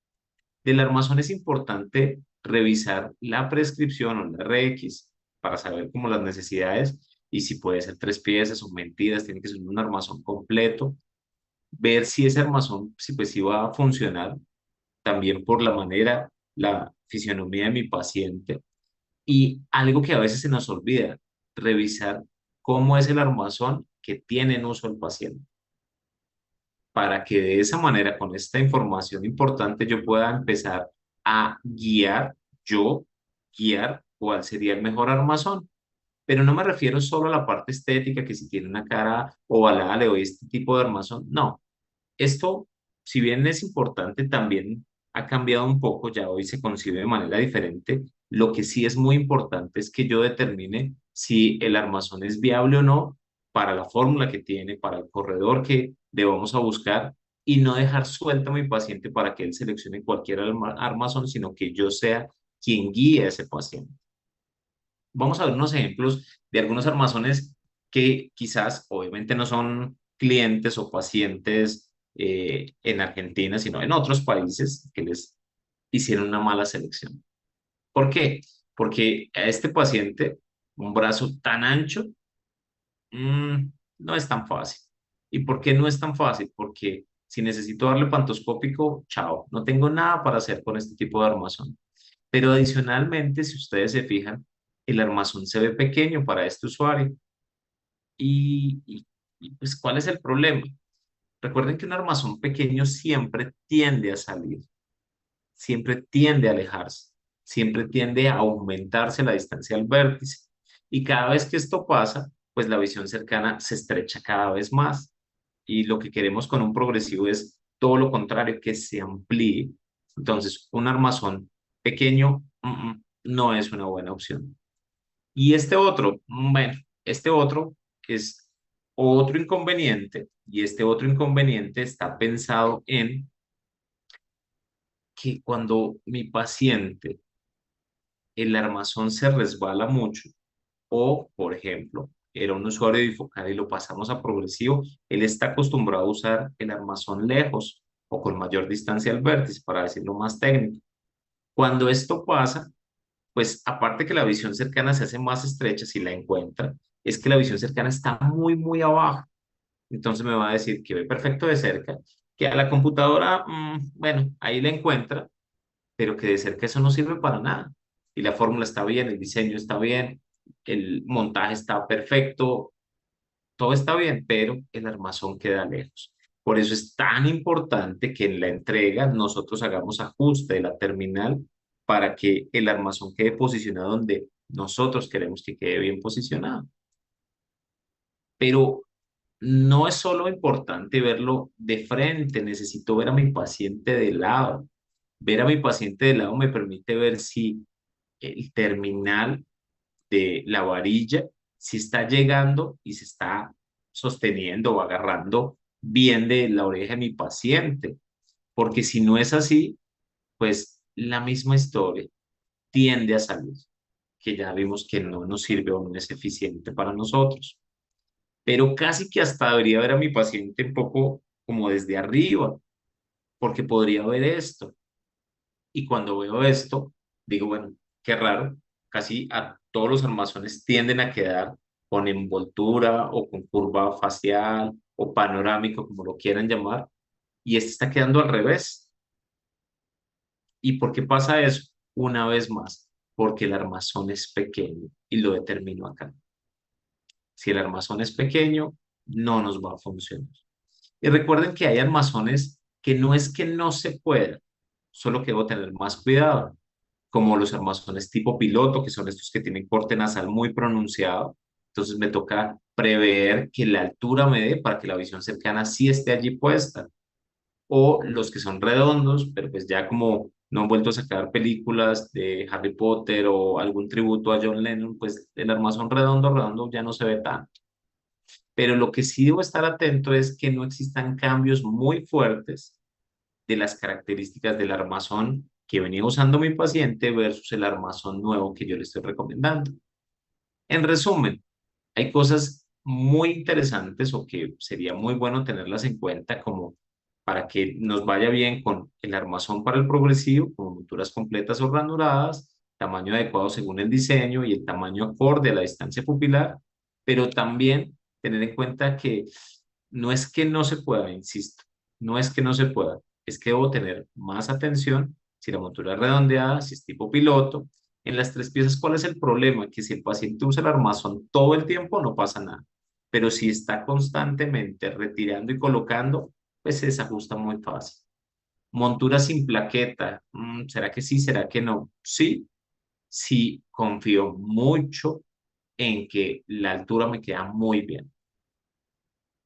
Del armazón es importante revisar la prescripción o la RX para saber cómo las necesidades y si puede ser 3 piezas o mentiras, tiene que ser un armazón completo. Ver si ese armazón, si pues si va a funcionar también por la manera, la fisionomía de mi paciente. Y algo que a veces se nos olvida, revisar cómo es el armazón que tiene en uso el paciente, para que de esa manera, con esta información importante, yo pueda empezar a guiar cuál sería el mejor armazón. Pero no me refiero solo a la parte estética, que si tiene una cara ovalada le doy este tipo de armazón. No, esto, si bien es importante, también ha cambiado un poco, ya hoy se concibe de manera diferente. Lo que sí es muy importante es que yo determine si el armazón es viable o no para la fórmula que tiene, para el corredor que debamos a buscar y no dejar suelto a mi paciente para que él seleccione cualquier armazón, sino que yo sea quien guíe a ese paciente. Vamos a ver unos ejemplos de algunos armazones que quizás, obviamente, no son clientes o pacientes en Argentina, sino en otros países que les hicieron una mala selección. ¿Por qué? Porque a este paciente, un brazo tan ancho, no es tan fácil. ¿Y por qué no es tan fácil? Porque si necesito darle pantoscópico, chao, no tengo nada para hacer con este tipo de armazón. Pero adicionalmente, si ustedes se fijan, el armazón se ve pequeño para este usuario. Pues, ¿cuál es el problema? Recuerden que un armazón pequeño siempre tiende a salir, siempre tiende a alejarse, siempre tiende a aumentarse la distancia al vértice. Y cada vez que esto pasa, pues la visión cercana se estrecha cada vez más. Y lo que queremos con un progresivo es todo lo contrario, que se amplíe. Entonces, un armazón pequeño no es una buena opción. Y este otro, bueno, este otro es otro inconveniente, y este otro inconveniente está pensado en que cuando mi paciente, el armazón se resbala mucho, o, por ejemplo, era un usuario bifocal y lo pasamos a progresivo, él está acostumbrado a usar el armazón lejos o con mayor distancia al vértice, para decirlo más técnico. Cuando esto pasa, pues aparte que la visión cercana se hace más estrecha si la encuentra, es que la visión cercana está muy, muy abajo. Entonces me va a decir que ve perfecto de cerca, que a la computadora, bueno, ahí la encuentra, pero que de cerca eso no sirve para nada. Y la fórmula está bien, el diseño está bien, el montaje está perfecto, todo está bien, pero el armazón queda lejos. Por eso es tan importante que en la entrega nosotros hagamos ajuste de la terminal para que el armazón quede posicionado donde nosotros queremos que quede bien posicionado. Pero no es solo importante verlo de frente, necesito ver a mi paciente de lado. Ver a mi paciente de lado me permite ver si el terminal de la varilla, si está llegando y se está sosteniendo o agarrando bien de la oreja de mi paciente. Porque si no es así, pues la misma historia tiende a salir, que ya vimos que no nos sirve o no es eficiente para nosotros. Pero casi que hasta debería ver a mi paciente un poco como desde arriba, porque podría ver esto. Y cuando veo esto, digo, bueno, qué raro, casi a todos los armazones tienden a quedar con envoltura o con curva facial o panorámico, como lo quieran llamar, y este está quedando al revés. ¿Y por qué pasa eso? Una vez más, porque el armazón es pequeño y lo determino acá. Si el armazón es pequeño, no nos va a funcionar. Y recuerden que hay armazones que no es que no se pueda, solo que debo tener más cuidado, como los armazones tipo piloto, que son estos que tienen corte nasal muy pronunciado. Entonces me toca prever que la altura me dé para que la visión cercana sí esté allí puesta. O los que son redondos, pero pues ya como no han vuelto a sacar películas de Harry Potter o algún tributo a John Lennon, pues el armazón redondo, redondo ya no se ve tanto. Pero lo que sí debo estar atento es que no existan cambios muy fuertes de las características del armazón que venía usando mi paciente versus el armazón nuevo que yo le estoy recomendando. En resumen, hay cosas muy interesantes o que sería muy bueno tenerlas en cuenta como para que nos vaya bien con el armazón para el progresivo, con monturas completas o ranuradas, tamaño adecuado según el diseño y el tamaño acorde a la distancia pupilar, pero también tener en cuenta que no es que no se pueda, insisto, no es que no se pueda, es que debo tener más atención si la montura es redondeada, si es tipo piloto. En las tres piezas, ¿cuál es el problema? Que si el paciente usa el armazón todo el tiempo, no pasa nada. Pero si está constantemente retirando y colocando, pues se desajusta muy fácil. Montura sin plaqueta, ¿será que sí? ¿Será que no? Sí, sí, confío mucho en que la altura me queda muy bien.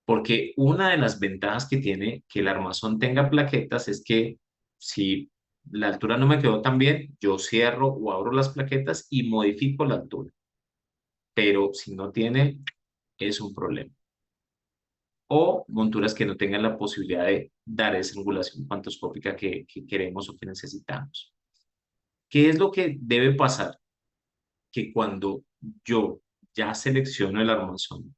Porque una de las ventajas que tiene que el armazón tenga plaquetas es que si la altura no me quedó tan bien, yo cierro o abro las plaquetas y modifico la altura. Pero si no tiene, es un problema. O monturas que no tengan la posibilidad de dar esa angulación pantoscópica que queremos o que necesitamos. ¿Qué es lo que debe pasar? Que cuando yo ya selecciono el armazón,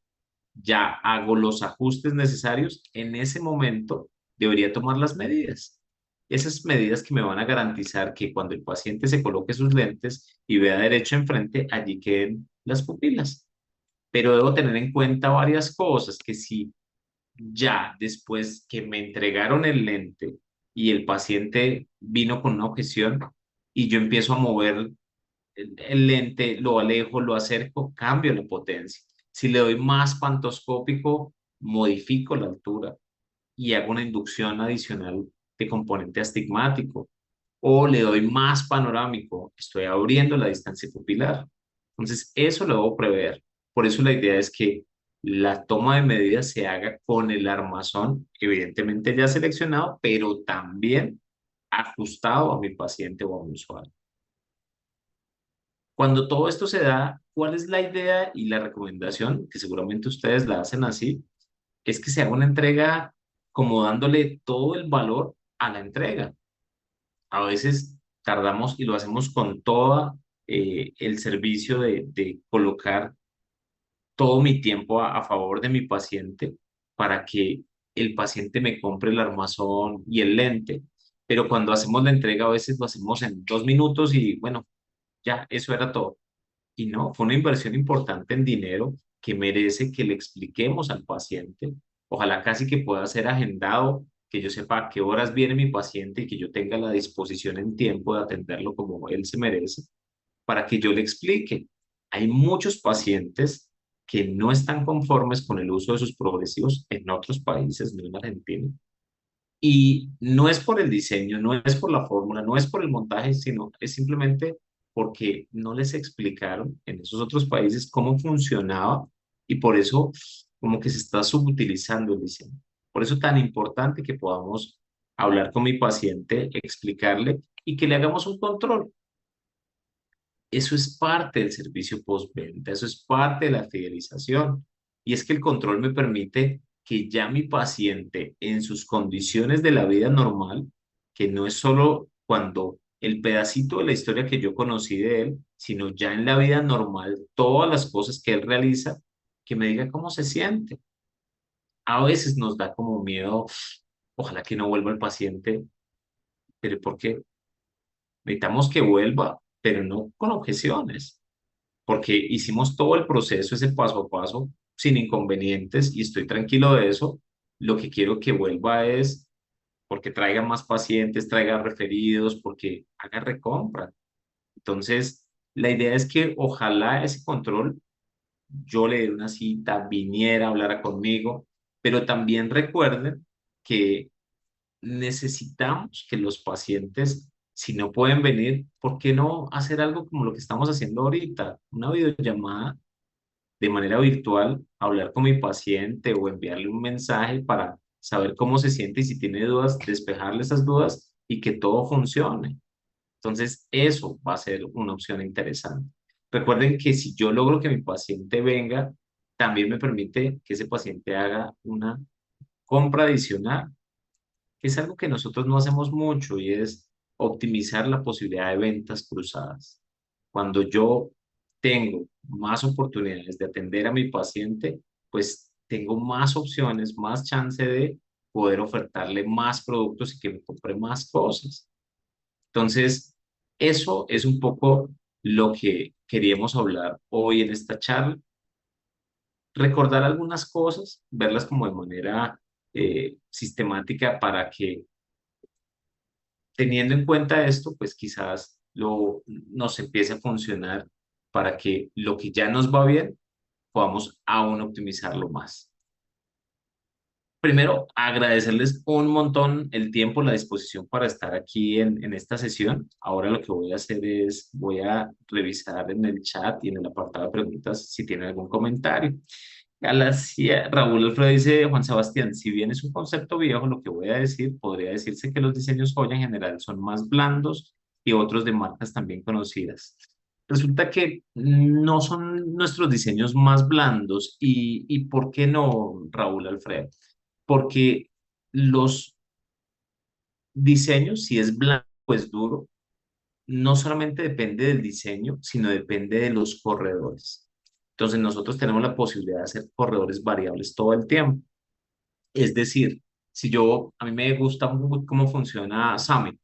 ya hago los ajustes necesarios, en ese momento debería tomar las medidas. Esas medidas que me van a garantizar que cuando el paciente se coloque sus lentes y vea derecho enfrente, allí queden las pupilas. Pero debo tener en cuenta varias cosas, que si ya después que me entregaron el lente y el paciente vino con una objeción y yo empiezo a mover el lente, lo alejo, lo acerco, cambio la potencia. Si le doy más pantoscópico, modifico la altura y hago una inducción adicional de componente astigmático. O le doy más panorámico, estoy abriendo la distancia pupilar. Entonces, eso lo debo prever. Por eso la idea es que la toma de medidas se haga con el armazón, evidentemente ya seleccionado, pero también ajustado a mi paciente o a mi usuario. Cuando todo esto se da, ¿cuál es la idea y la recomendación? Que seguramente ustedes la hacen así, es que se haga una entrega como dándole todo el valor a la entrega. A veces tardamos y lo hacemos con todo el servicio de colocar todo mi tiempo a favor de mi paciente para que el paciente me compre el armazón y el lente. Pero cuando hacemos la entrega a veces lo hacemos en 2 minutos y bueno, ya, eso era todo. Y no, fue una inversión importante en dinero que merece que le expliquemos al paciente. Ojalá casi que pueda ser agendado, que yo sepa a qué horas viene mi paciente y que yo tenga la disposición en tiempo de atenderlo como él se merece, para que yo le explique. Hay muchos pacientes que no están conformes con el uso de sus progresivos en otros países, no en Argentina. Y no es por el diseño, no es por la fórmula, no es por el montaje, sino es simplemente porque no les explicaron en esos otros países cómo funcionaba y por eso como que se está subutilizando el diseño. Por eso tan importante que podamos hablar con mi paciente, explicarle y que le hagamos un control. Eso es parte del servicio postventa, eso es parte de la fidelización. Y es que el control me permite que ya mi paciente en sus condiciones de la vida normal, que no es solo cuando el pedacito de la historia que yo conocí de él, sino ya en la vida normal, todas las cosas que él realiza, que me diga cómo se siente. A veces nos da como miedo, ojalá que no vuelva el paciente, pero ¿por qué? Necesitamos que vuelva, pero no con objeciones porque hicimos todo el proceso, ese paso a paso, sin inconvenientes y estoy tranquilo de eso. Lo que quiero que vuelva es porque traiga más pacientes, traiga referidos, porque haga recompra. Entonces, la idea es que ojalá ese control yo le dé una cita, viniera, hablara conmigo, pero también recuerden que necesitamos que los pacientes, si no pueden venir, ¿por qué no hacer algo como lo que estamos haciendo ahorita? Una videollamada de manera virtual, hablar con mi paciente o enviarle un mensaje para saber cómo se siente y si tiene dudas, despejarle esas dudas y que todo funcione. Entonces, eso va a ser una opción interesante. Recuerden que si yo logro que mi paciente venga, también me permite que ese paciente haga una compra adicional, que es algo que nosotros no hacemos mucho y es optimizar la posibilidad de ventas cruzadas. Cuando yo tengo más oportunidades de atender a mi paciente, pues tengo más opciones, más chance de poder ofertarle más productos y que me compre más cosas. Entonces, eso es un poco lo que queríamos hablar hoy en esta charla. Recordar algunas cosas, verlas como de manera sistemática para que teniendo en cuenta esto, pues quizás nos empiece a funcionar para que lo que ya nos va bien podamos aún optimizarlo más. Primero, agradecerles un montón el tiempo, la disposición para estar aquí en esta sesión. Ahora lo que voy a hacer es, voy a revisar en el chat y en el apartado de preguntas si tienen algún comentario. Raúl Alfredo dice, Juan Sebastián, si bien es un concepto viejo, lo que voy a decir, podría decirse que los diseños Joya en general son más blandos y otros de marcas también conocidas. Resulta que no son nuestros diseños más blandos y ¿por qué no, Raúl Alfredo? Porque los diseños, si es blanco o es duro, no solamente depende del diseño, sino depende de los corredores. Entonces nosotros tenemos la posibilidad de hacer corredores variables todo el tiempo. Es decir, si a mí me gusta mucho cómo funciona Summit,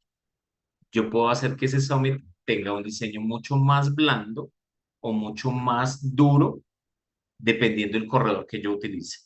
yo puedo hacer que ese Summit tenga un diseño mucho más blando o mucho más duro, dependiendo del corredor que yo utilice.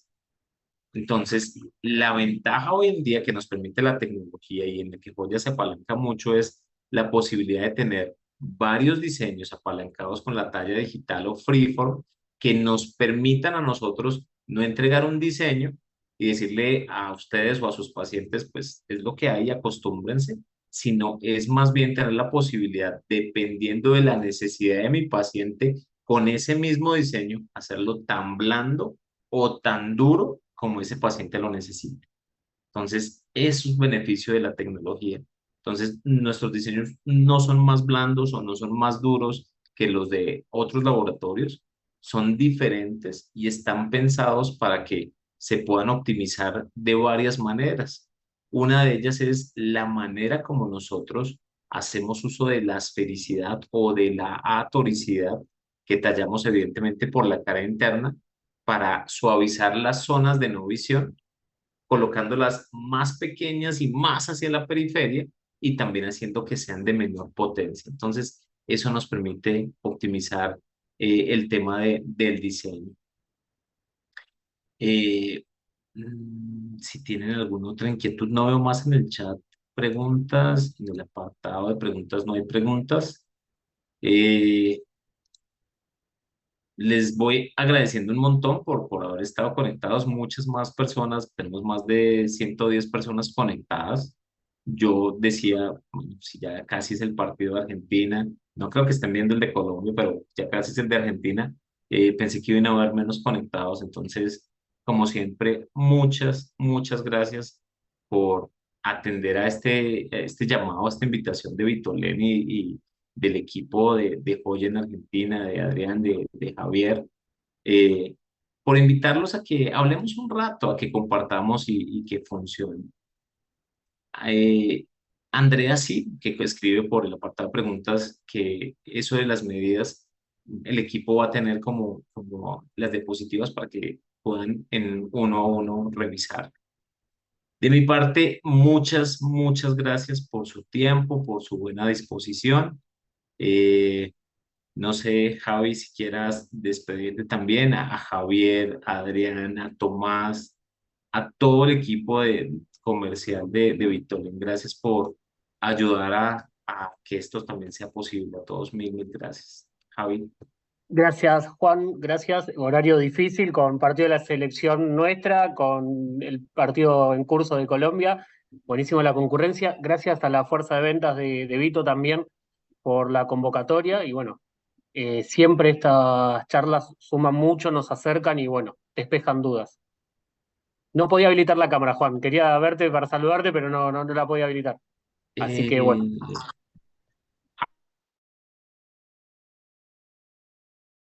Entonces, la ventaja hoy en día que nos permite la tecnología y en la que Joya se apalanca mucho es la posibilidad de tener varios diseños apalancados con la talla digital o freeform que nos permitan a nosotros no entregar un diseño y decirle a ustedes o a sus pacientes, pues es lo que hay, acostúmbrense, sino es más bien tener la posibilidad, dependiendo de la necesidad de mi paciente, con ese mismo diseño, hacerlo tan blando o tan duro como ese paciente lo necesite. Entonces, eso es un beneficio de la tecnología. Entonces, nuestros diseños no son más blandos o no son más duros que los de otros laboratorios, son diferentes y están pensados para que se puedan optimizar de varias maneras. Una de ellas es la manera como nosotros hacemos uso de la esfericidad o de la atoricidad que tallamos evidentemente por la cara interna para suavizar las zonas de no visión, colocándolas más pequeñas y más hacia la periferia y también haciendo que sean de menor potencia. Entonces, eso nos permite optimizar el tema del diseño. Eh, si tienen alguna otra inquietud, no veo más en el chat preguntas, en el apartado de preguntas no hay preguntas. Eh, Les voy agradeciendo un montón por haber estado conectados. Muchas más personas, tenemos más de 110 personas conectadas. Yo decía, bueno, si ya casi es el partido de Argentina, no creo que estén viendo el de Colombia, pero ya casi es el de Argentina, pensé que iban a haber menos conectados. Entonces, como siempre, muchas gracias por atender a este llamado, a esta invitación de Vitolén y del equipo de Joya en Argentina, de Adrián, de Javier, eh, por invitarlos a que hablemos un rato, a que compartamos y que funcione. Eh, Andrea sí, que escribe por el apartado de preguntas que eso de las medidas, el equipo va a tener como las diapositivas para que puedan en uno a uno revisar. De mi parte, muchas gracias por su tiempo, por su buena disposición. Eh, no sé, Javi, si quieras despedirte también a Javier, a Adrián, a Tomás, a todo el equipo comercial de Victoria. Gracias por ayudar a que esto también sea posible. A todos mil gracias. Javi. Gracias, Juan. Gracias. Horario difícil con partido de la selección nuestra, con el partido en curso de Colombia. Buenísimo la concurrencia. Gracias a la fuerza de ventas de Vito también por la convocatoria. Y bueno, siempre estas charlas suman mucho, nos acercan y bueno, despejan dudas. No podía habilitar la cámara, Juan. Quería verte para saludarte, pero no la podía habilitar. Así que bueno. Eh,